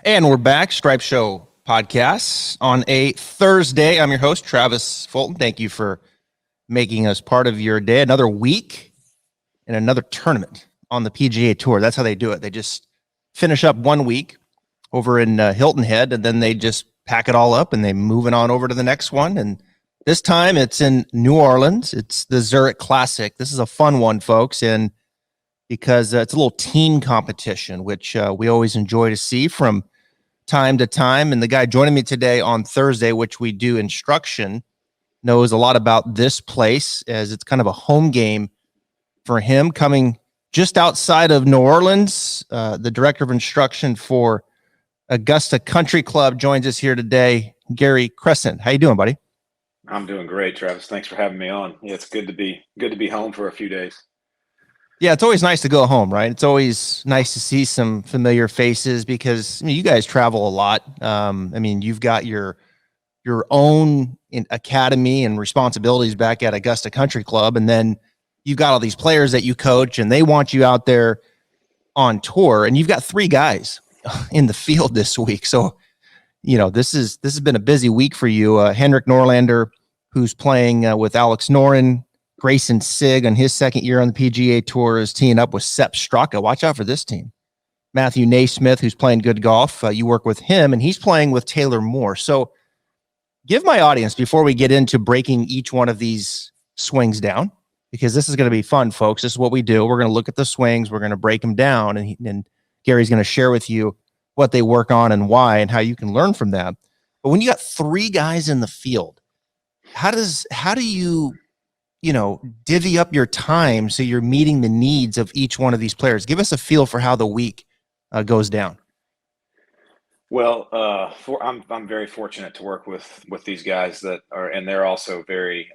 And we're back, Stripe Show podcast on a Thursday. I'm your host, Travis Fulton. Thank you for making us part of your day. Another week and another tournament on the PGA Tour. That's how they do it. They just finish up 1 week over in Hilton Head, and then they just pack it all up and they moving on over to the next one. And this time it's in New Orleans. It's the Zurich Classic. This is a fun one, folks, and because it's a little team competition, which we always enjoy to see from time to time. And the guy joining me today on Thursday, which we do instruction, knows a lot about this place as it's kind of a home game for him, coming just outside of New Orleans. The director of instruction for Augusta Country Club joins us here today, Gary Crescent. How you doing, buddy? I'm doing great, Travis. Thanks for having me on. Yeah, it's good to be home for a few days. Yeah, it's always nice to go home, right? It's always nice to see some familiar faces because you guys travel a lot. You've got your own academy and responsibilities back at Augusta Country Club, and then you've got all these players that you coach, and they want you out there on tour. And you've got 3 guys in the field this week, so this has been a busy week for you. Henrik Norlander, who's playing with Alex Noren. Grayson Sigg on his second year on the PGA Tour is teeing up with Sepp Straka. Watch out for this team. Matthew Neysmith, who's playing good golf. You work with him, and he's playing with Taylor Moore. So give my audience, before we get into breaking each one of these swings down, because this is going to be fun, folks. This is what we do. We're going to look at the swings. We're going to break them down, and Gary's going to share with you what they work on and why and how you can learn from them. But when you got 3 guys in the field, how do you divvy up your time so you're meeting the needs of each one of these players? Give us a feel for how the week goes down. Well, I'm very fortunate to work with these guys that are, and they're also very.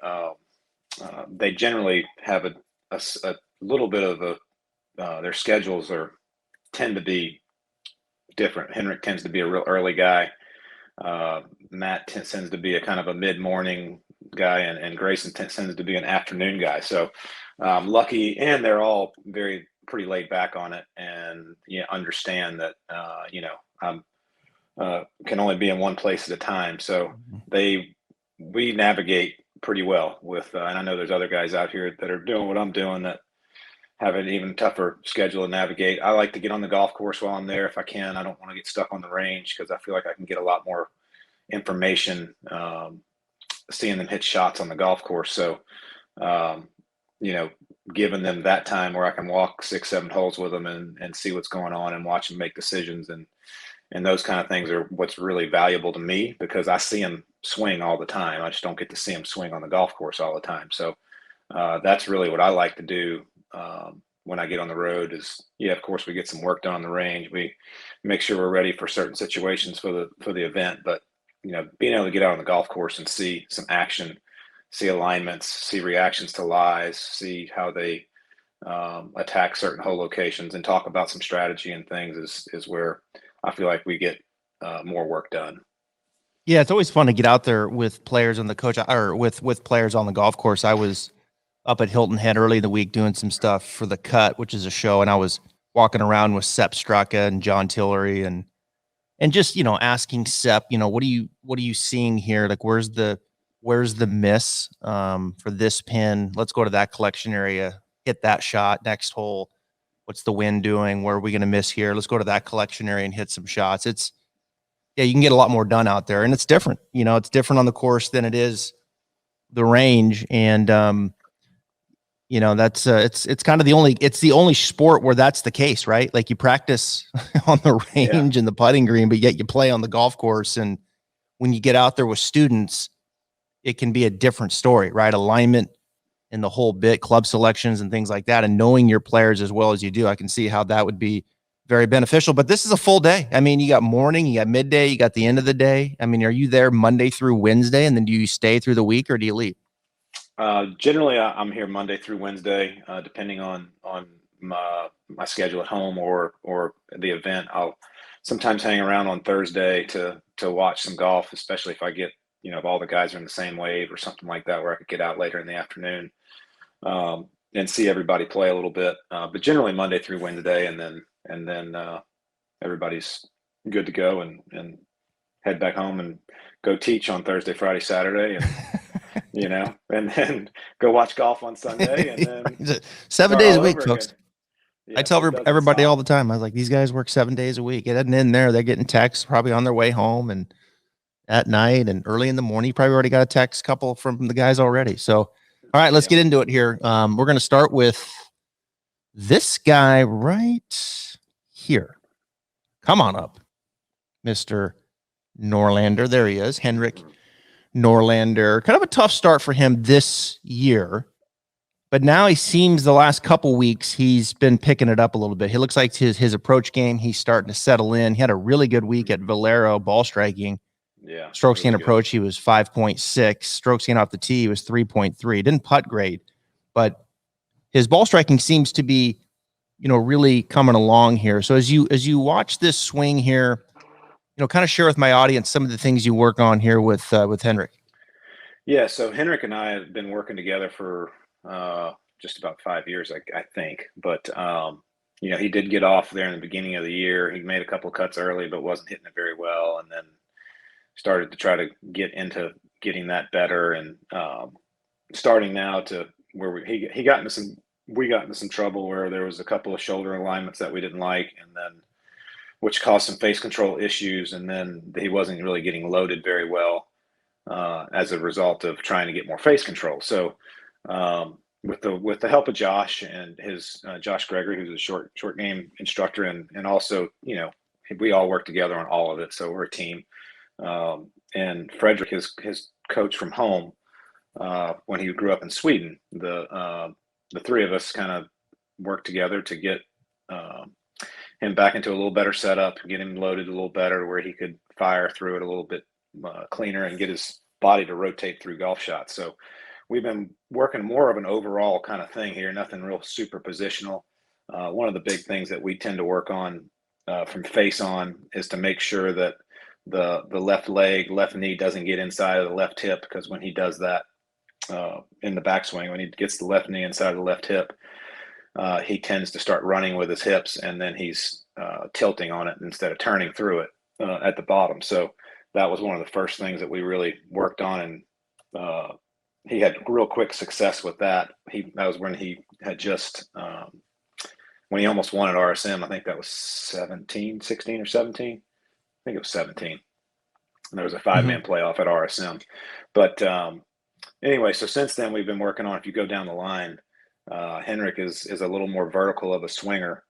They generally have a little bit of their schedules tend to be different. Henrik tends to be a real early guy. Matt tends to be a kind of a mid-morning guy, and Grayson tends to be an afternoon guy. So lucky, and they're all pretty laid back on it, and understand that I'm can only be in one place at a time. So we navigate pretty well with, and I know there's other guys out here that are doing what I'm doing that have an even tougher schedule to navigate. I like to get on the golf course while I'm there if I can. I don't want to get stuck on the range because I feel like I can get a lot more information seeing them hit shots on the golf course. So, giving them that time where I can walk 6-7 holes with them and see what's going on and watch them make decisions and those kind of things are what's really valuable to me, because I see them swing all the time. I just don't get to see them swing on the golf course all the time. So that's really what I like to do when I get on the road is, of course, we get some work done on the range. We make sure we're ready for certain situations for the event. But, being able to get out on the golf course and see some action, see alignments, see reactions to lies, see how they attack certain hole locations and talk about some strategy and things is where I feel like we get more work done. Yeah, it's always fun to get out there with players on the coach or with players on the golf course. I was up at Hilton Head early in the week doing some stuff for The Cut, which is a show, and I was walking around with Sepp Straka and John Tillery and just asking Sepp, what are you seeing here? Like, where's the miss for this pin? Let's go to that collection area, hit that shot, next hole. What's the wind doing? Where are we going to miss here? Let's go to that collection area and hit some shots. You can get a lot more done out there, and it's different. It's different on the course than it is the range. And, that's it's kind of the only sport where that's the case, right? Like, you practice on the range and the putting green, but yet you play on the golf course. And when you get out there with students, it can be a different story, right? Alignment and the whole bit, club selections and things like that, and knowing your players as well as you do, I can see how that would be very beneficial. But this is a full day. You got morning, you got midday, you got the end of the day. Are you there Monday through Wednesday, and then do you stay through the week, or do you leave? Generally, I'm here Monday through Wednesday, depending on my schedule at home or the event. I'll sometimes hang around on Thursday to watch some golf, especially if I get if all the guys are in the same wave or something like that, where I could get out later in the afternoon. And see everybody play a little bit. But generally Monday through Wednesday, and then everybody's good to go and head back home and go teach on Thursday, Friday, Saturday, and and then go watch golf on Sunday, and then 7 days start a all week, over folks. again. I Yes, tell it doesn't everybody all stop. the time. I was like, these guys work 7 days a week. It doesn't end there. They're getting texts probably on their way home and at night and early in the morning. You probably already got a text couple from the guys already. So, all right, let's Yep. get into it here. We're going to start with this guy right here. Come on up, Mr. Norlander. There he is, Henrik Norlander. Kind of a tough start for him this year. But now he seems the last couple weeks he's been picking it up a little bit. He looks like his approach game, he's starting to settle in. He had a really good week at Valero ball striking. Yeah. Strokes really gain good. approach, he was 5.6. Strokes gain off the tee, he was 3.3. Didn't putt great, but his ball striking seems to be, really coming along here. So as you watch this swing here, kind of share with my audience some of the things you work on here with Henrik. Yeah. So Henrik and I have been working together for just about 5 years, I think. But he did get off there in the beginning of the year. He made a couple of cuts early, but wasn't hitting it very well, and then started to try to get into getting that better, and starting now to where we got into some trouble where there was a couple of shoulder alignments that we didn't like, and then which caused some face control issues, and then he wasn't really getting loaded very well as a result of trying to get more face control. So with the help of Josh and his Josh Gregory, who's a short game instructor, and also we all work together on all of it, so we're a team. And Frederick, his coach from home, when he grew up in Sweden, the three of us kind of worked together to get him back into a little better setup, get him loaded a little better where he could fire through it a little bit cleaner and get his body to rotate through golf shots. So we've been working more of an overall kind of thing here, nothing real super positional. One of the big things that we tend to work on from face on is to make sure that the left leg, left knee doesn't get inside of the left hip, because when he does that in the backswing, when he gets the left knee inside of the left hip, he tends to start running with his hips, and then he's tilting on it instead of turning through it at the bottom. So that was one of the first things that we really worked on, and he had real quick success with that. That was when he had just when he almost won at RSM. I think that was 16 or 17. I think it was 17. And there was a 5-man playoff at RSM. But anyway, so since then we've been working on, if you go down the line, Henrik is a little more vertical of a swinger,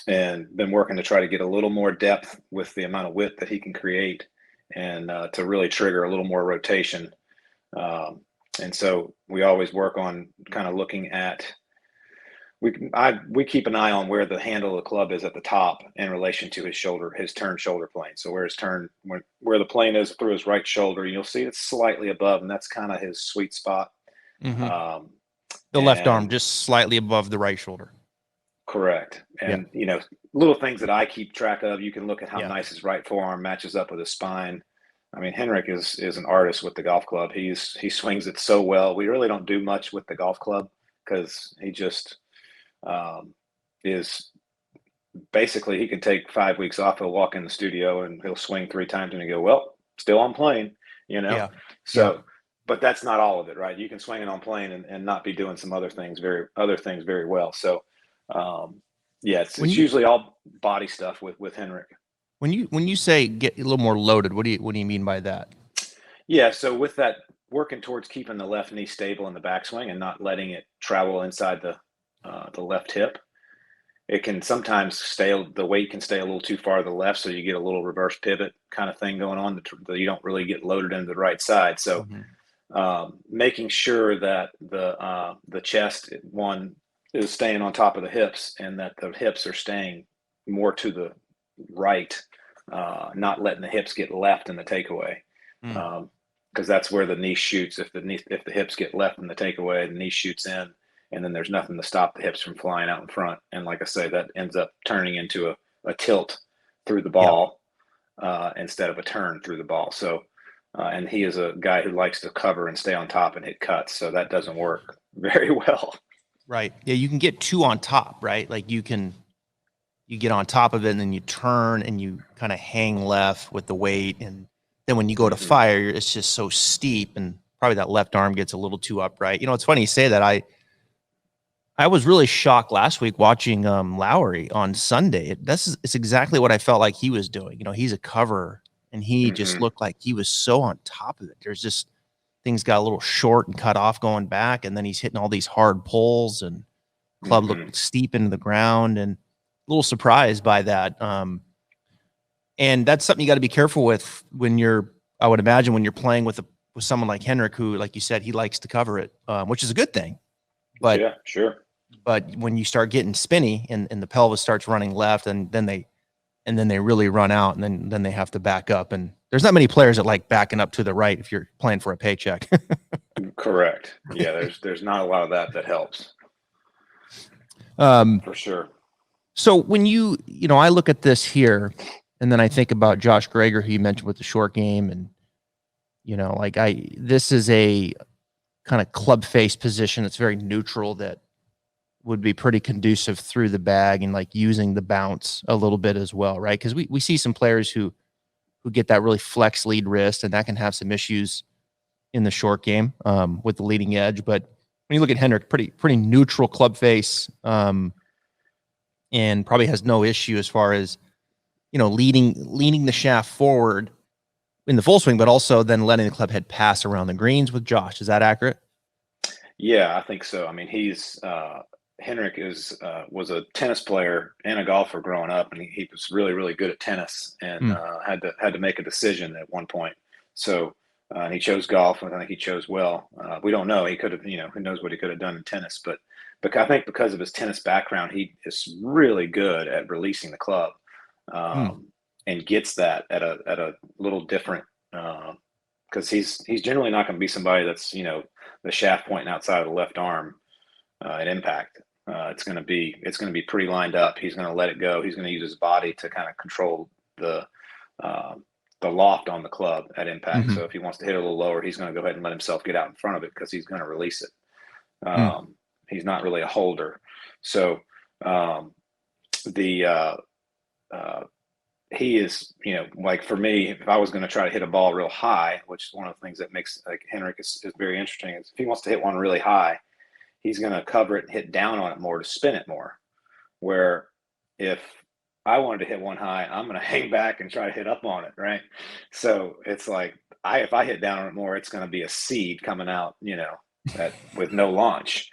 and been working to try to get a little more depth with the amount of width that he can create, and to really trigger a little more rotation. And so we always work on kind of looking at, we keep an eye on where the handle of the club is at the top in relation to his turn shoulder plane. So where the plane is through his right shoulder, you'll see it's slightly above, and that's kind of his sweet spot. The left arm just slightly above the right shoulder. Correct. And little things that I keep track of. You can look at how nice his right forearm matches up with his spine. I mean, Henrik is an artist with the golf club. He swings it so well. We really don't do much with the golf club because he just is basically, he can take 5 weeks off. He'll walk in the studio and he'll swing 3 times and he go, well, still on plane, but that's not all of it, right? You can swing it on plane and not be doing some other things very well. So it's usually all body stuff with Henrik. When you say get a little more loaded, what do you mean by that? Yeah, so with that, working towards keeping the left knee stable in the backswing and not letting it travel inside the left hip, it can sometimes the weight can stay a little too far to the left, so you get a little reverse pivot kind of thing going on that you don't really get loaded into the right side. So making sure that the chest one is staying on top of the hips, and that the hips are staying more to the right, not letting the hips get left in the takeaway, because that's where the knee shoots. If the hips get left in the takeaway, the knee shoots in, and then there's nothing to stop the hips from flying out in front. And like I say, that ends up turning into a tilt through the ball instead of a turn through the ball. So, and he is a guy who likes to cover and stay on top and hit cuts, so that doesn't work very well. Right. Yeah, you can get 2 on top, right? Like you can you get on top of it and then you turn and you kind of hang left with the weight. And then when you go to fire, it's just so steep, and probably that left arm gets a little too upright. You know, it's funny you say that. I was really shocked last week watching Lowry on Sunday. It's exactly what I felt like he was doing. You know, he's a cover, and he just looked like he was so on top of it. There's just things got a little short and cut off going back, and then he's hitting all these hard pulls, and club looked steep into the ground, and a little surprised by that. And that's something you got to be careful with when I would imagine when you're playing with someone like Henrik, who, like you said, he likes to cover it, which is a good thing. But yeah, sure. But when you start getting spinny and the pelvis starts running left, and then they really run out, and then they have to back up. And there's not many players that like backing up to the right if you're playing for a paycheck. Correct. Yeah, there's not a lot of that helps. For sure. So when I look at this here, and then I think about Josh Greger, who you mentioned with the short game, and this is a kind of club face position. It's very neutral, that would be pretty conducive through the bag and like using the bounce a little bit as well, right? Because we see some players who get that really flex lead wrist, and that can have some issues in the short game with the leading edge. But when you look at Henrik, pretty neutral club face, and probably has no issue as far as leaning the shaft forward in the full swing, but also then letting the club head pass around the greens with Josh. Is that accurate? Yeah, I think so. I mean, Henrik was a tennis player and a golfer growing up, and he was really, really good at tennis, and had to make a decision at one point. So he chose golf, and I think he chose well. We don't know. He could have, who knows what he could have done in tennis, but I think because of his tennis background, he is really good at releasing the club, and gets that at a little different, because he's generally not going to be somebody that's the shaft pointing outside of the left arm at impact. It's going to be pretty lined up. He's going to let it go. He's going to use his body to kind of control the loft on the club at impact. So if he wants to hit a little lower, he's going to go ahead and let himself get out in front of it, because he's going to release it. He's not really a holder. So he is, like for me, if I was going to try to hit a ball real high, which is one of the things that makes like Henrik is very interesting, is if he wants to hit one really high, he's going to cover it and hit down on it more to spin it more. Where if I wanted to hit one high, I'm going to hang back and try to hit up on it, right? So it's like if I hit down on it more, it's going to be a seed coming out, with no launch,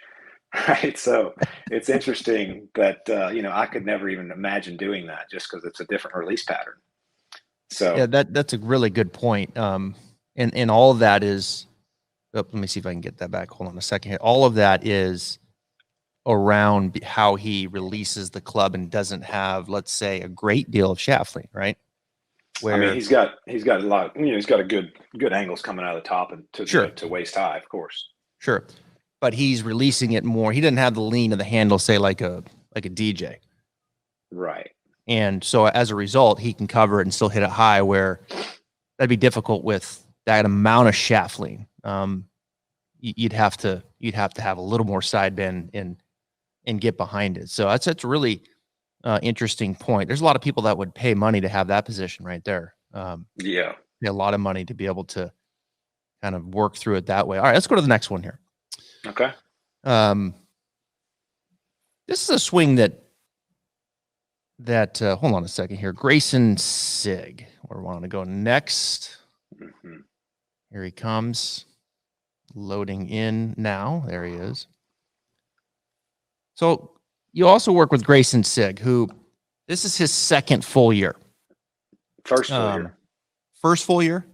right? So it's interesting that I could never even imagine doing that, just because it's a different release pattern. So yeah, that's a really good point. And all of that is. Let me see if I can get that back. Hold on a second here. All of that is around how he releases the club and doesn't have, let's say, a great deal of shaft lean, right? Where I mean, he's got a lot. He's got a good angles coming out of the top and to waist high, of course. Sure, but he's releasing it more. He doesn't have the lean of the handle, say like a DJ, right? And so as a result, he can cover it and still hit it high, where that'd be difficult with that amount of shaft lean. You'd have to have a little more side bend and get behind it. So that's a really interesting point. There's a lot of people that would pay money to have that position right there. Yeah, pay a lot of money to be able to kind of work through it that way. All right, let's go to the next one here. Okay. This is a swing that hold on a second here. Grayson Sigg. Where we want to go next. Here he comes. Loading in now. There he is. So you also work with Grayson Sigg, who this is his second full year. First full year. First full year?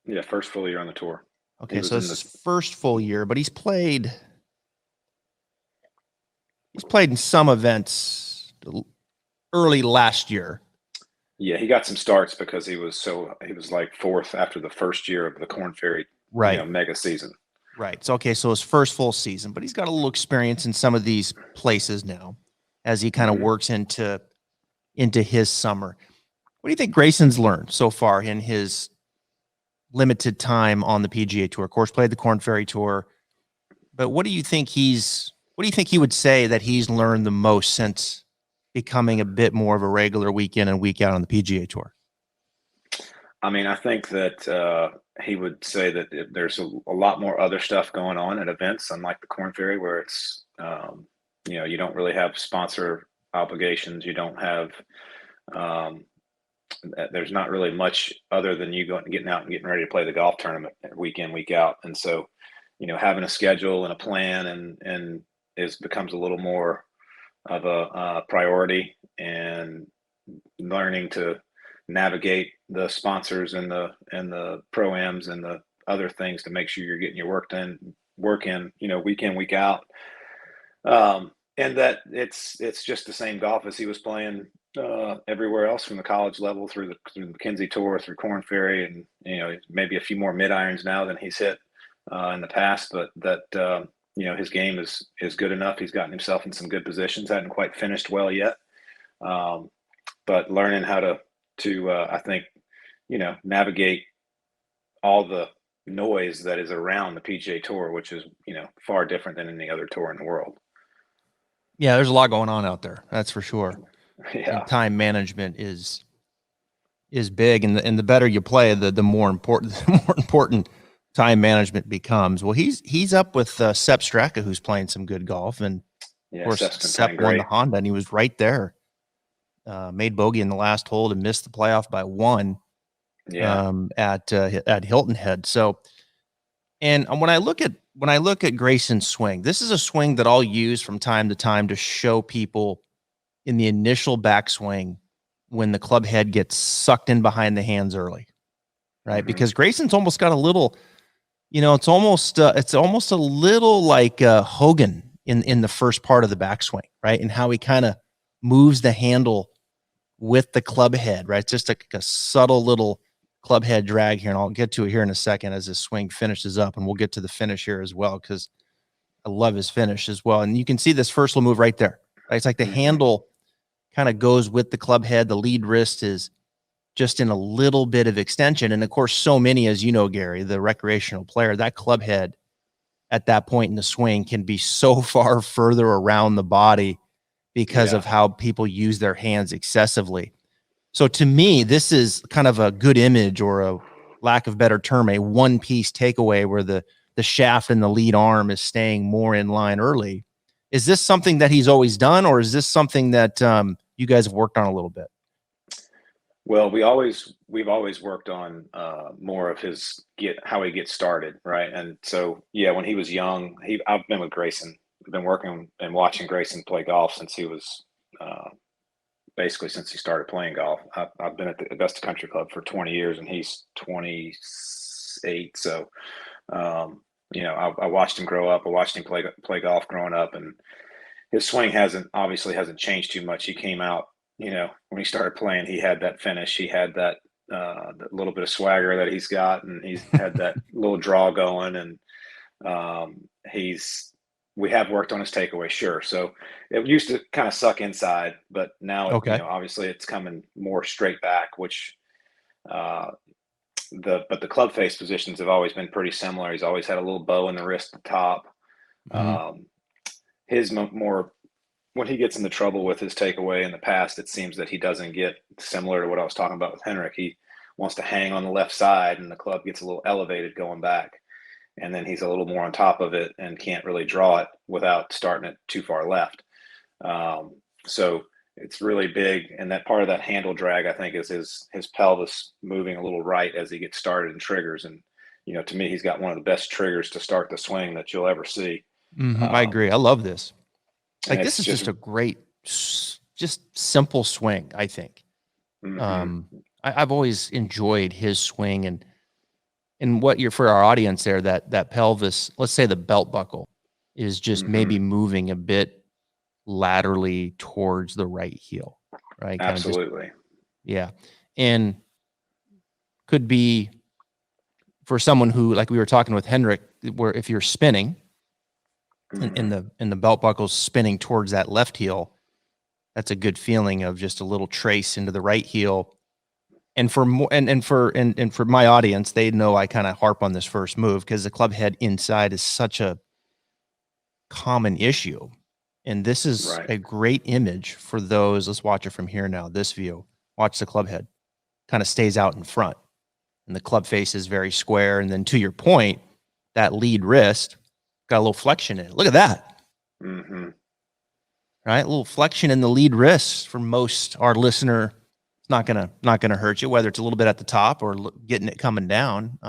Yeah, first full year on the tour. Okay, so this is his first full year, but he's played in some events early last year. Yeah, he got some starts because he was like fourth after the first year of the Korn Ferry mega season. Right. So so his first full season, but he's got a little experience in some of these places now as he kind of works into his summer. What do you think Grayson's learned so far in his limited time on the PGA Tour? Of course, played the Korn Ferry Tour, but what do you think he would say that he's learned the most since becoming a bit more of a regular week in and week out on the PGA Tour? I mean, I think that he would say that there's a lot more other stuff going on at events, unlike the Corn Ferry, where it's you don't really have sponsor obligations. You don't have there's not really much other than you going and getting out and getting ready to play the golf tournament week in, week out. And so, having a schedule and a plan and becomes a little more of a priority, and learning to navigate the sponsors and the pro-ams and the other things to make sure you're getting your work in, week in, week out. And that it's just the same golf as he was playing everywhere else, from the college level through the McKenzie Tour, through Corn Ferry, and maybe a few more mid irons now than he's hit in the past. But that his game is good enough. He's gotten himself in some good positions. Hadn't quite finished well yet, but learning how to I think navigate all the noise that is around the PGA Tour, which is far different than any other tour in the world. Yeah, there's a lot going on out there. That's for sure. Yeah. And time management is big, and the better you play, the more important time management becomes. Well, he's up with Sepp Straka, who's playing some good golf, and of course Sepp won the Honda, and he was right there. Made bogey in the last hole to miss the playoff by 1. Yeah. At Hilton Head. So, and when I look at Grayson's swing, this is a swing that I'll use from time to time to show people in the initial backswing when the club head gets sucked in behind the hands early, right? Mm-hmm. Because Grayson's almost got a little, it's almost a little like Hogan in the first part of the backswing, right? And how he kind of moves the handle with the club head, right? It's just a subtle little club head drag here, and I'll get to it here in a second as this swing finishes up, and we'll get to the finish here as well, because I love his finish as well. And you can see this first little move right there. Right? It's like the handle kind of goes with the club head. The lead wrist is just in a little bit of extension. And of course, so many, as you know, Gary, the recreational player, that club head at that point in the swing can be so far further around the body because of how people use their hands excessively. So to me, this is kind of a good image, or a lack of better term, a one-piece takeaway where the shaft and the lead arm is staying more in line early. Is this something that he's always done, or is this something that you guys have worked on a little bit? Well, we've always worked on more of how he gets started, right? And so, when he was young, I've been with Grayson. I've been working and watching Grayson play golf since he was basically since he started playing golf. I've been at the Augusta Country Club for 20 years, and he's 28. So, I watched him grow up. I watched him play golf growing up, and his swing hasn't changed too much. He came out, when he started playing, he had that finish. He had that little bit of swagger that he's got, and he's had that little draw going, and we have worked on his takeaway, sure. So it used to kind of suck inside, but now, obviously it's coming more straight back, which but the club face positions have always been pretty similar. He's always had a little bow in the wrist at the top. Mm-hmm. His more, when he gets into trouble with his takeaway in the past, it seems that he doesn't get, similar to what I was talking about with Henrik. He wants to hang on the left side, and the club gets a little elevated going back. And then he's a little more on top of it and can't really draw it without starting it too far left. So it's really big. And that part of that handle drag, I think, is his pelvis moving a little right as he gets started and triggers. And, to me, he's got one of the best triggers to start the swing that you'll ever see. Mm-hmm. I agree. I love this. Like, this is just a great, just simple swing, I think. Mm-hmm. I've always enjoyed his swing, and what for our audience there, that pelvis, let's say the belt buckle is just maybe moving a bit laterally towards the right heel, right? Absolutely. And could be for someone who, like we were talking with Henrik, where if you're spinning and the belt buckle's spinning towards that left heel, that's a good feeling of just a little trace into the right heel. And for my audience, they know I kind of harp on this first move because the club head inside is such a common issue. And this is Right. a great image for those. Let's watch it from here now. This view. Watch the club head. Kind of stays out in front. And the club face is very square. And then to your point, that lead wrist got a little flexion in it. Look at that. Mm-hmm. Right? A little flexion in the lead wrist for most our listener. It's not gonna hurt you, whether it's a little bit at the top or getting it coming down.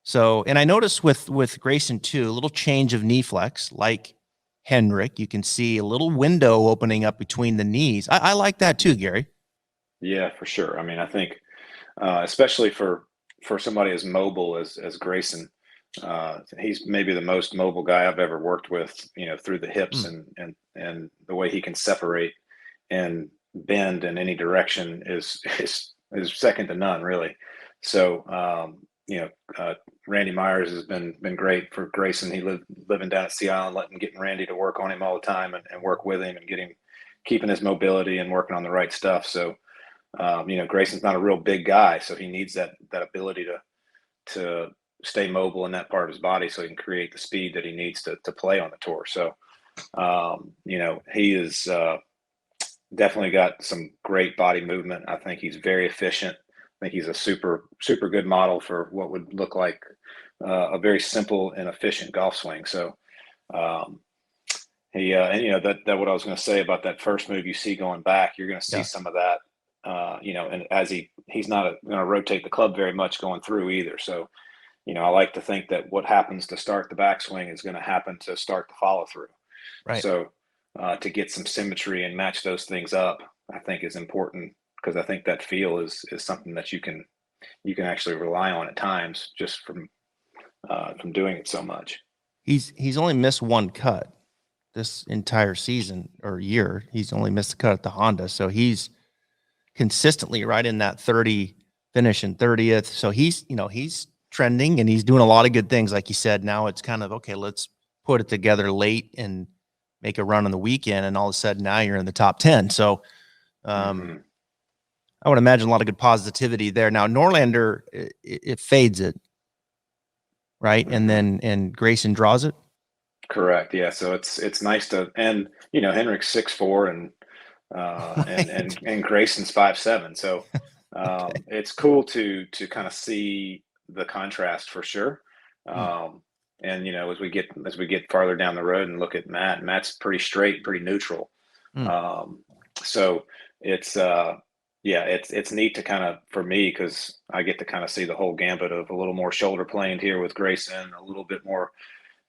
So, and I noticed with Grayson too, a little change of knee flex, like Henrik. You can see a little window opening up between the knees. I like that too, Gary. Yeah, for sure. I mean, I think especially for somebody as mobile as Grayson, he's maybe the most mobile guy I've ever worked with. Through the hips Mm, and the way he can separate and bend in any direction is second to none, really. So, Randy Myers has been great for Grayson. He living down at Sea Island, getting Randy to work on him all the time and work with him and keeping his mobility and working on the right stuff. So, Grayson's not a real big guy, so he needs that ability to stay mobile in that part of his body so he can create the speed that he needs to play on the tour. So, he is definitely got some great body movement. I think he's very efficient. I think he's a super good model for what would look like a very simple and efficient golf swing. So, um, that what I was going to say about that first move you see going back, you're going to see yeah. some of that. And as he's not going to rotate the club very much going through either. So, I like to think that what happens to start the backswing is going to happen to start the follow through. Right. So, to get some symmetry and match those things up, I think is important because I think that feel is something that you can actually rely on at times just from doing it so much. He's only missed one cut this entire season or year. He's only missed a cut at the Honda. So he's consistently right in that 30 finish and 30th. So he's trending and he's doing a lot of good things. Like you said, now it's kind of, okay, let's put it together late and make a run on the weekend. And all of a sudden now you're in the top 10. So, Mm-hmm. I would imagine a lot of good positivity there. Now Norlander, it fades it, right? And Mm-hmm. then Grayson draws it. Correct. Yeah. So it's nice to, and Henrik's 6'4" Right. and Grayson's 5'7". So Okay. it's cool to kind of see the contrast for sure. Hmm. And as we get farther down the road and look at Matt's pretty straight, pretty neutral. Hmm. So it's yeah, it's neat to kind of for me because I get to kind of see the whole gambit of a little more shoulder planed here with Grayson, a little bit more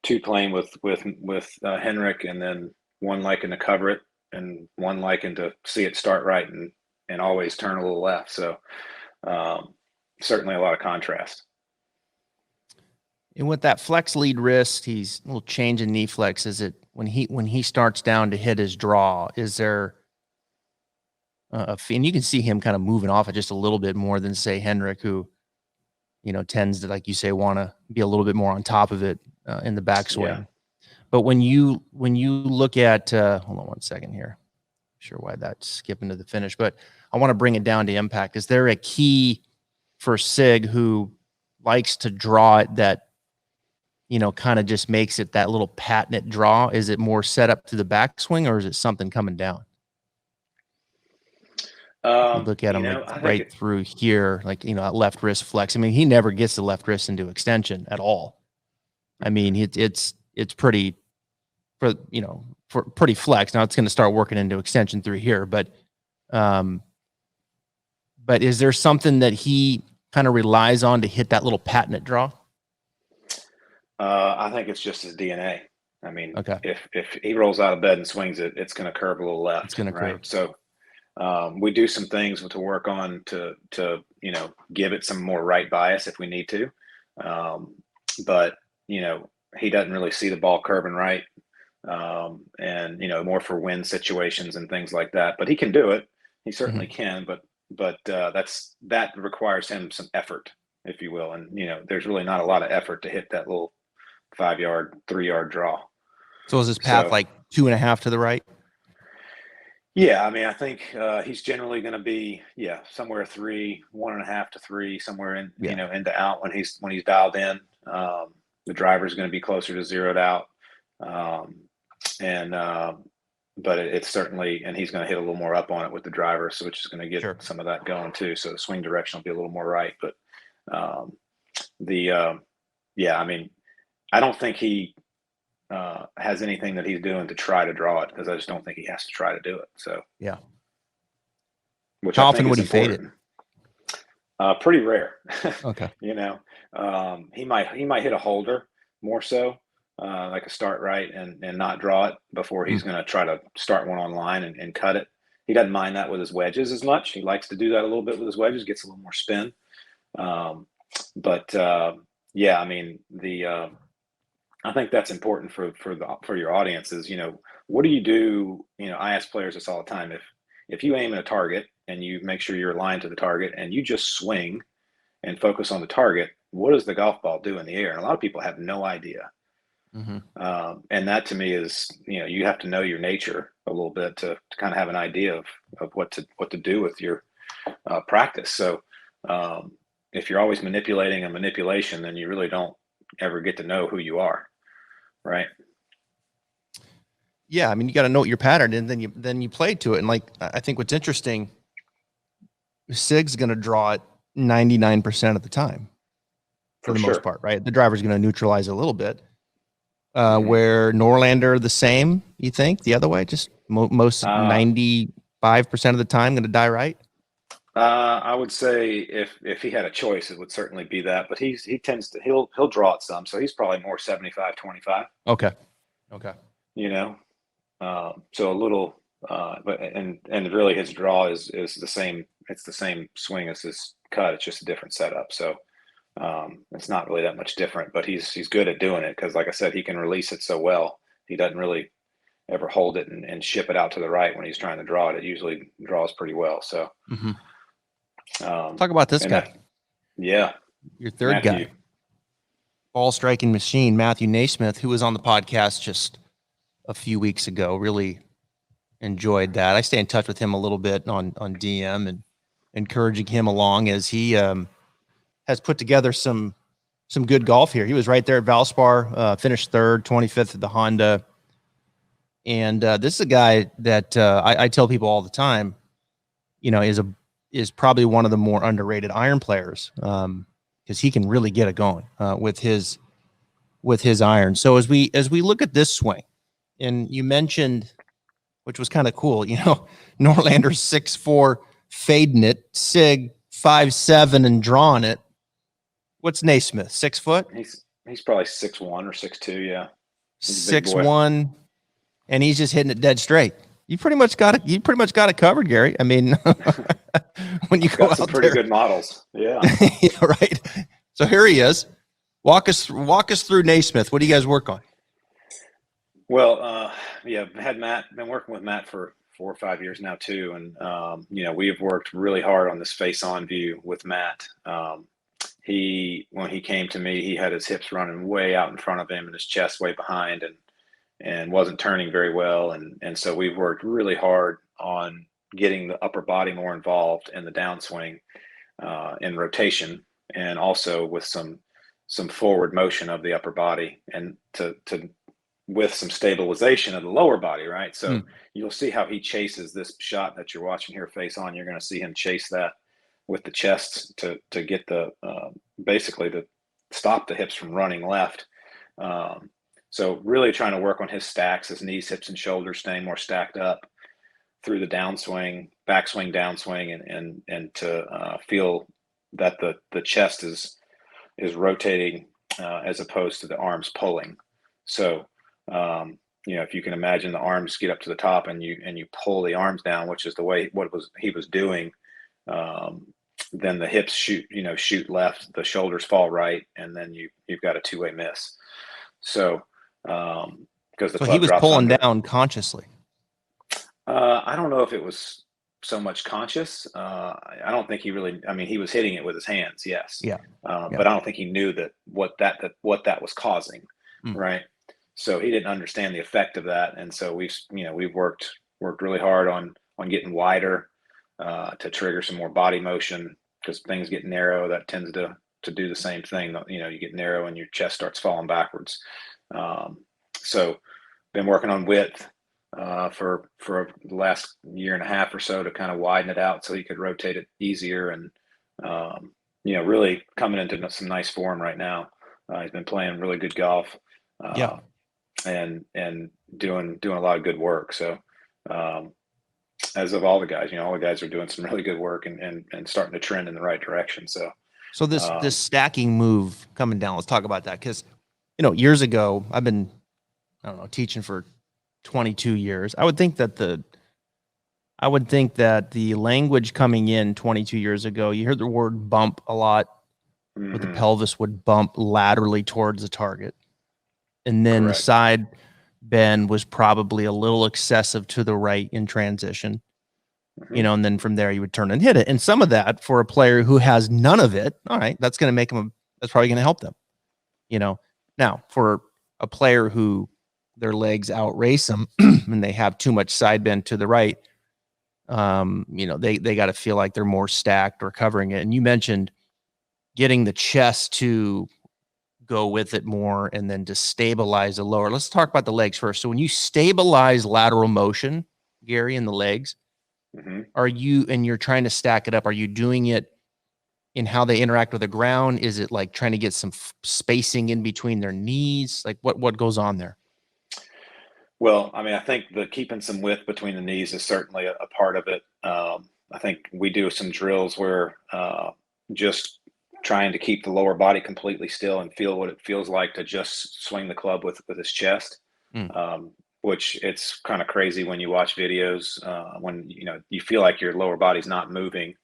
two playing with Henrik, and then one liking to cover it and one liking to see it start right and always turn a little left. So um, certainly a lot of contrast. And with that flex lead wrist, he's a little change in knee flex. Is it when he starts down to hit his draw? Is there and you can see him kind of moving off it just a little bit more than say Henrik, who tends to, like you say, want to be a little bit more on top of it in the Yeah. backswing. But when you look at hold on one second here, I'm sure why that's skipping to the finish, but I want to bring it down to impact. Is there a key for Sigg who likes to draw it that kind of just makes it that little patent draw? Is it more set up to the backswing or is it something coming down? You look at him like I think right through here, like, that left wrist flex. I mean, he never gets the left wrist into extension at all. I mean, it's pretty for pretty flex. Now it's going to start working into extension through here, um, but is there something that he kind of relies on to hit that little patent draw? I think it's just his DNA. I mean, Okay. if he rolls out of bed and swings it, it's going to curve a little It's left, going to right? curve. So we do some things to work on to give it some more right bias if we need to, um, but he doesn't really see the ball curving right, and more for win situations and things like that. But he can do it. He certainly Mhm. can. But that requires him some effort, if you will. And there's really not a lot of effort to hit that little 5 yard, 3 yard draw. So is this path So like 2.5 to the right? yeah, I mean, I think he's generally going to be somewhere 1.5 to 3, somewhere Yeah. into out when he's dialed in. The driver is going to be closer to zeroed out. Um, and but it's certainly, and he's going to hit a little more up on it with the driver, so which is going to get Sure. some of that going too. So the swing direction will be a little more right. But um, the yeah, I mean, I don't think he has anything that he's doing to try to draw it, because I just don't think he has to try to do it. So Yeah. which How I often think would is he fade it? important. Pretty rare. Okay. You know, he might hit a holder more so, like a start right and not draw it before Hmm. he's going to try to start one on line and cut it. He doesn't mind that with his wedges as much. He likes to do that a little bit with his wedges, gets a little more spin. Um, but yeah, I mean I think that's important for your audience is, what do you do? I ask players this all the time. If you aim at a target and you make sure you're aligned to the target and you just swing and focus on the target, what does the golf ball do in the air? And a lot of people have no idea. Hmm. And that to me is, you have to know your nature a little bit to kind of have an idea of what to do with your practice. So if you're always manipulating a manipulation, then you really don't ever get to know who you are, right? Yeah, I mean, you got to know your pattern, and then you play to it. And like, I think what's interesting, Sig's going to draw it 99% of the time for For the most sure. part, right? The driver's going to neutralize a little bit. Hmm. Where Norlander the same, you think the other way, just most Uh, 95% of the time going to die right. I would say if he had a choice, it would certainly be that. But he tends to he'll draw it some, so he's probably more 75-25. Okay. Okay. You know, so a little, but and really his draw is the same. It's the same swing as his cut. It's just a different setup. So it's not really that much different. But he's good at doing it because, like I said, he can release it so well. He doesn't really ever hold it and ship it out to the right when he's trying to draw it. It usually draws pretty well. So Hmm. um, Talk about this and that, guy, yeah, your third Matthew. guy, ball striking machine, Matthew Neysmith, who was on the podcast just a few weeks ago. Really enjoyed that. I stay in touch with him a little bit on DM and encouraging him along as he has put together some good golf here. He was right there at Valspar, finished third, 25th at the Honda. And this is a guy that I tell people all the time, is probably one of the more underrated iron players because he can really get it going with his iron. So as we look at this swing, and you mentioned, which was kind of cool, Norlander 6'4", fading it, Sigg 5'7", and drawing it. What's Neysmith, 6 foot? He's probably 6'1" or 6'2". Yeah, he's a big Six boy. one, and he's just hitting it dead straight. You pretty much got it. You pretty much got it covered, Gary. I mean, when you go Got some out pretty there, good models. Yeah. yeah, right. So here he is. Walk us through Neysmith. What do you guys work on? Well, yeah, been working with Matt for 4 or 5 years now too, and we have worked really hard on this face-on view with Matt. When he came to me, he had his hips running way out in front of him and his chest way behind, and wasn't turning very well, and so we've worked really hard on getting the upper body more involved in the downswing, in rotation, and also with some forward motion of the upper body, and to with some stabilization of the lower body, right? So Hmm. you'll see how he chases this shot that you're watching here face on. You're going to see him chase that with the chest to get the basically to stop the hips from running left. So really trying to work on his stacks, his knees, hips, and shoulders staying more stacked up through the downswing, backswing, downswing, and to feel that the chest is rotating as opposed to the arms pulling. So if you can imagine the arms get up to the top and you pull the arms down, which is the way he was doing, then the hips shoot left, the shoulders fall right, and then you've got a two-way miss. So because the So he club was drops pulling under. down consciously. I don't know if it was so much conscious. I don't think he really. I mean, he was hitting it with his hands, yes, Yeah. Yeah. but I don't think he knew that what that was causing, Mm. right? So he didn't understand the effect of that, and so we've worked really hard on getting wider to trigger some more body motion, because things get narrow. That tends to do the same thing. You get narrow and your chest starts falling backwards. So been working on width for the last year and a half or so to kind of widen it out so he could rotate it easier, and really coming into some nice form right now. He's been playing really good golf, Yeah. and doing a lot of good work. So as of all the guys, all the guys are doing some really good work and starting to trend in the right direction. So this stacking move coming down, let's talk about that, because years ago, I've been, I don't know, teaching for 22 years. I would think that the language coming in 22 years ago, you heard the word bump a lot, where the pelvis would bump laterally towards the target. And then Correct. the side bend was probably a little excessive to the right in transition, and then from there you would turn and hit it. And some of that, for a player who has none of it, all right, that's going to make them, that's probably going to help them. Now for a player who their legs outrace them and they have too much side bend to the right, they got to feel like they're more stacked or covering it. And you mentioned getting the chest to go with it more and then to stabilize the lower. Let's talk about the legs first. So when you stabilize lateral motion, Gary, in the legs, you're trying to stack it up, are you doing it in how they interact with the ground? Is it like trying to get some spacing in between their knees? Like what goes on there? Well, I mean, I think keeping some width between the knees is certainly a part of it. I think we do some drills where just trying to keep the lower body completely still and feel what it feels like to just swing the club with his chest. Which it's kind of crazy when you watch videos when you feel like your lower body's not moving,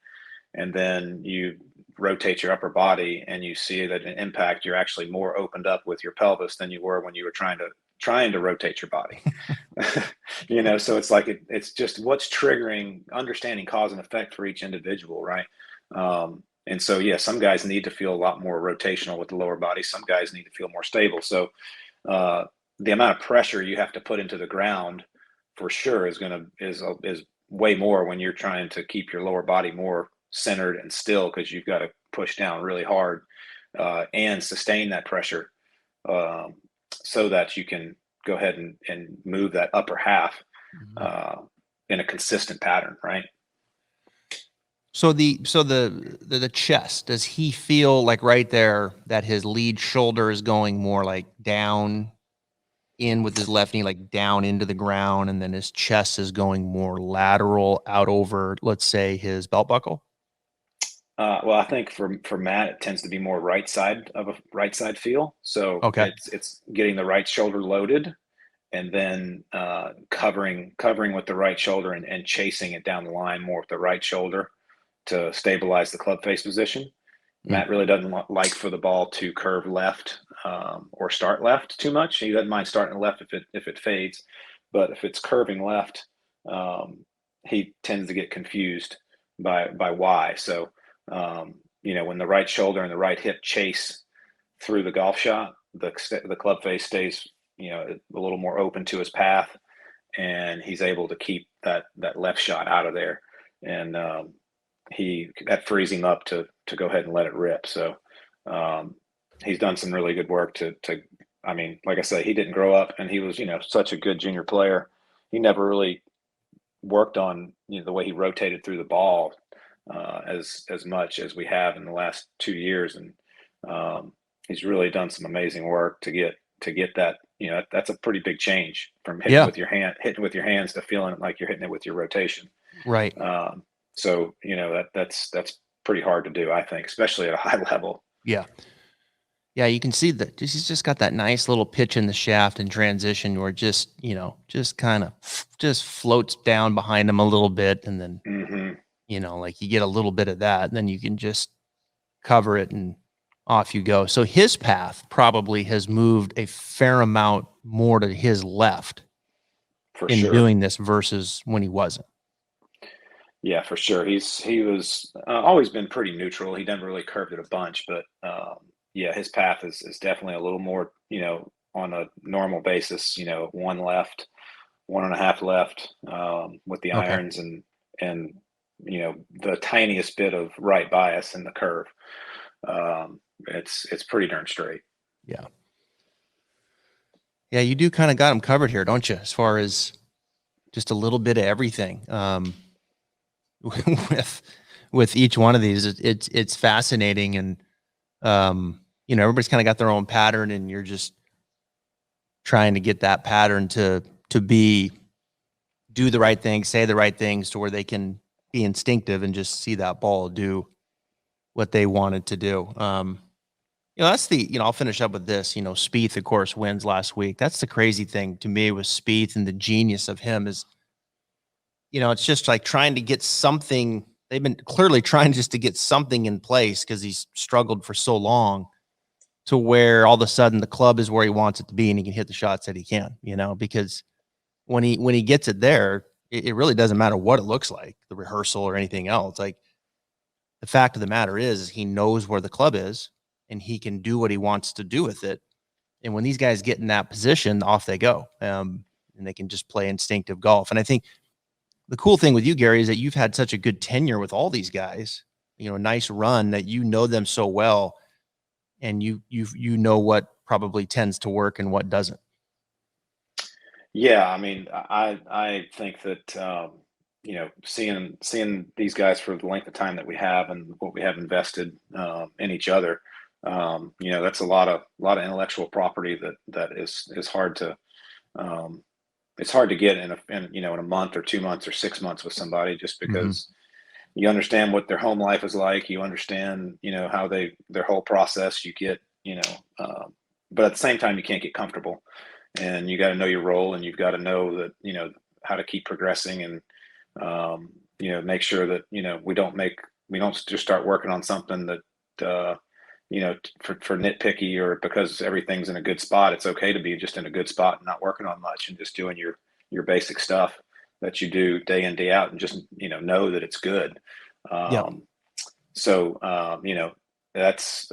and then you rotate your upper body and you see that in impact you're actually more opened up with your pelvis than you were when you were trying to rotate your body. So it's like it's just what's triggering, understanding cause and effect for each individual, right? And so some guys need to feel a lot more rotational with the lower body, some guys need to feel more stable. So the amount of pressure you have to put into the ground for sure is way more when you're trying to keep your lower body more centered and still, because you've got to push down really hard and sustain that pressure so that you can go ahead and move that upper half in a consistent pattern, right? So the chest, does he feel like right there that his lead shoulder is going more like down in with his left knee, like down into the ground, and then his chest is going more lateral out over, let's say, his belt buckle? Well, I think for Matt, it tends to be more right side feel. So Okay. it's getting the right shoulder loaded, and then covering with the right shoulder and chasing it down the line more with the right shoulder to stabilize the club face position. Matt really doesn't like for the ball to curve left or start left too much. He doesn't mind starting left if it fades, but if it's curving left, he tends to get confused by why. So when the right shoulder and the right hip chase through the golf shot, the club face stays a little more open to his path, and he's able to keep that left shot out of there, and that frees him up to go ahead and let it rip. So he's done some really good work to I mean, like I say, he didn't grow up and he was such a good junior player. He never really worked on the way he rotated through the ball as much as we have in the last 2 years, and he's really done some amazing work to get that. That's a pretty big change from hitting with your hands to feeling like you're hitting it with your rotation. Right. So that's pretty hard to do, I think, especially at a high level. Yeah. Yeah, you can see that he's just got that nice little pitch in the shaft and transition where just kind of just floats down behind him a little bit, and then like you get a little bit of that, and then you can just cover it and off you go. So his path probably has moved a fair amount more to his left for in sure doing this versus when he wasn't. Yeah, for sure. He was always been pretty neutral. He never really curved it a bunch, but his path is definitely a little more, on a normal basis, one left, 1.5 left, with the irons and the tiniest bit of right bias in the curve. It's pretty darn straight. Yeah. Yeah, you do kind of got them covered here, don't you? As far as just a little bit of everything. With each one of these, it's fascinating, and everybody's kind of got their own pattern, and you're just trying to get that pattern to do the right things, say the right things, to where they can be instinctive and just see that ball do what they wanted to do. That's I'll finish up with this. Spieth, of course, wins last week. That's the crazy thing to me with Spieth, and the genius of him is, it's just like trying to get something. They've been clearly trying just to get something in place because he's struggled for so long, to where all of a sudden the club is where he wants it to be and he can hit the shots that he can, because when he gets it there, it really doesn't matter what it looks like, the rehearsal or anything else. Like, the fact of the matter is he knows where the club is and he can do what he wants to do with it. And when these guys get in that position, off they go. And they can just play instinctive golf. And I think the cool thing with you, Gary, is that you've had such a good tenure with all these guys, a nice run, that you know them so well, and you know what probably tends to work and what doesn't. Yeah, I mean, I think that seeing these guys for the length of time that we have and what we have invested in each other, that's a lot of intellectual property that is hard to it's hard to get in a month or 2 months or 6 months with somebody, just because you understand what their home life is like, you understand how their whole process, you get but at the same time you can't get comfortable, and you got to know your role, and you've got to know that how to keep progressing, and make sure that we don't just start working on something that for nitpicky, or because everything's in a good spot. It's okay to be just in a good spot and not working on much, and just doing your basic stuff that you do day in, day out, and just know that it's good. Yep. So that's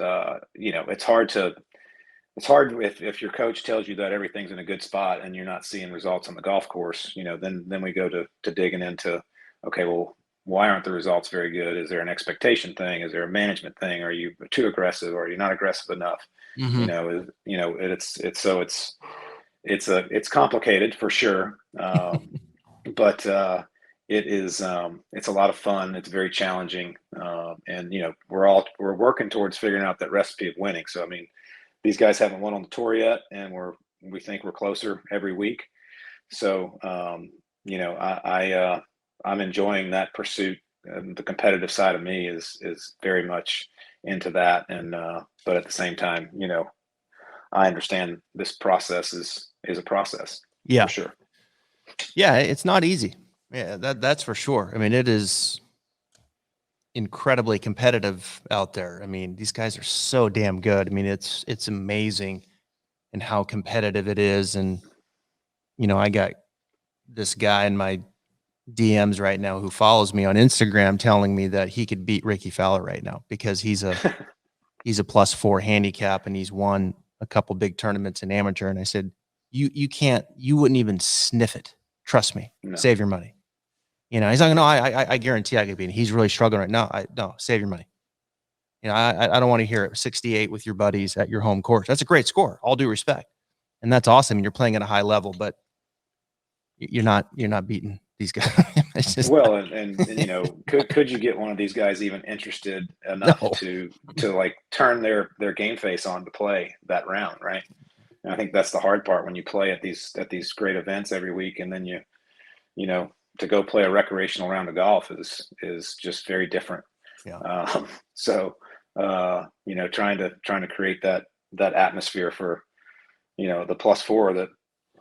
it's hard if your coach tells you that everything's in a good spot and you're not seeing results on the golf course. Then we go to digging into, okay, well, why aren't the results very good? Is there an expectation thing? Is there a management thing? Are you too aggressive? Or are you not aggressive enough? It's complicated for sure. But it's a lot of fun. It's very challenging. And we're working towards figuring out that recipe of winning. So, I mean, these guys haven't won on the tour yet, and we think we're closer every week. So, I'm enjoying that pursuit. The competitive side of me is very much into that. And, but at the same time, I understand this process is a process. Yeah. For sure. Yeah. It's not easy. Yeah, that's for sure. I mean, it is incredibly competitive out there. I mean, these guys are so damn good. I mean, it's amazing and how competitive it is. And, I got this guy in my DMs right now who follows me on Instagram telling me that he could beat Ricky Fowler right now because he's a +4 handicap and he's won a couple big tournaments in amateur. And I said, you wouldn't even sniff it. Trust me. No. Save your money. He's like, no, I guarantee I could beat him. He's really struggling right now. No, save your money. I don't want to hear it. 68 with your buddies at your home course. That's a great score. All due respect. And that's awesome. And you're playing at a high level, but you're not beating these guys. Well, and could you get one of these guys even interested enough to like turn their game face on to play that round, right? And I think that's the hard part when you play at these great events every week, and then to go play a recreational round of golf is just very different. Yeah. Trying to create that atmosphere for the +4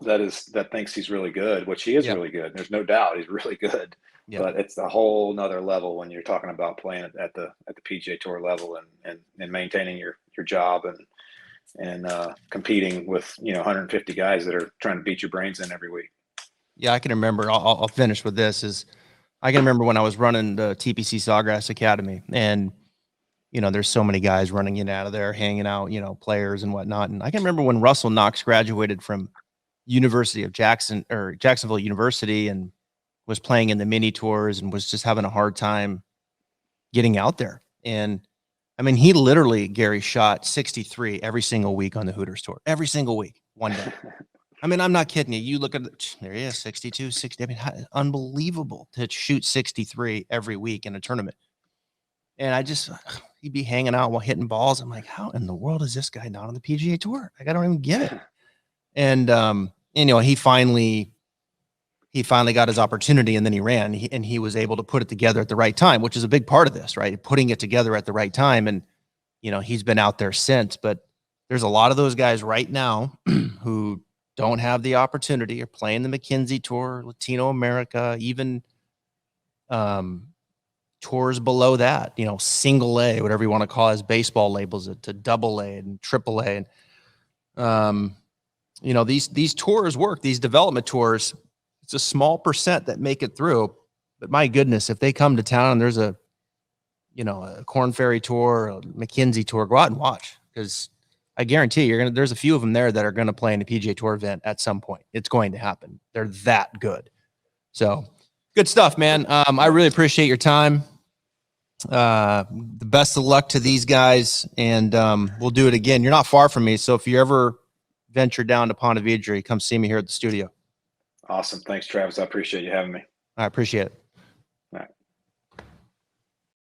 that thinks he's really good, which he is really good. There's no doubt he's really good. Yep. But it's a whole nother level when you're talking about playing at the PGA Tour level and maintaining your job and competing with 150 guys that are trying to beat your brains in every week. Yeah, I can remember. I'll finish with this. I can remember when I was running the TPC Sawgrass Academy, and there's so many guys running in and out of there, hanging out, players and whatnot. And I can remember when Russell Knox graduated from University of Jacksonville University and was playing in the mini tours and was just having a hard time getting out there. And I mean, he literally, Gary, shot 63 every single week on the Hooters tour, every single week, one day. I mean, I'm not kidding you. You look at there he is, 62, 60. I mean, unbelievable to shoot 63 every week in a tournament. And he'd be hanging out while hitting balls. I'm like, how in the world is this guy not on the PGA Tour? Like, I don't even get it. And he finally got his opportunity, and then he ran, and he was able to put it together at the right time, which is a big part of this, right? Putting it together at the right time. And, he's been out there since, but there's a lot of those guys right now who don't have the opportunity or playing the McKenzie Tour, Latino America, even tours below that, single A, whatever you want to call it, as baseball labels it, to double A and triple A. And, these tours work, these development tours. It's a small percent that make it through, but my goodness, if they come to town and there's a Corn Ferry Tour, a McKenzie Tour, go out and watch, because I guarantee there's a few of them there that are going to play in a PGA Tour event at some point. It's going to happen. They're that good. So good stuff, man. I really appreciate your time. The best of luck to these guys, and we'll do it again. You're not far from me, so if you ever venture down to Ponte Vedra, come see me here at the studio. Awesome. Thanks, Travis. I appreciate you having me. I appreciate it.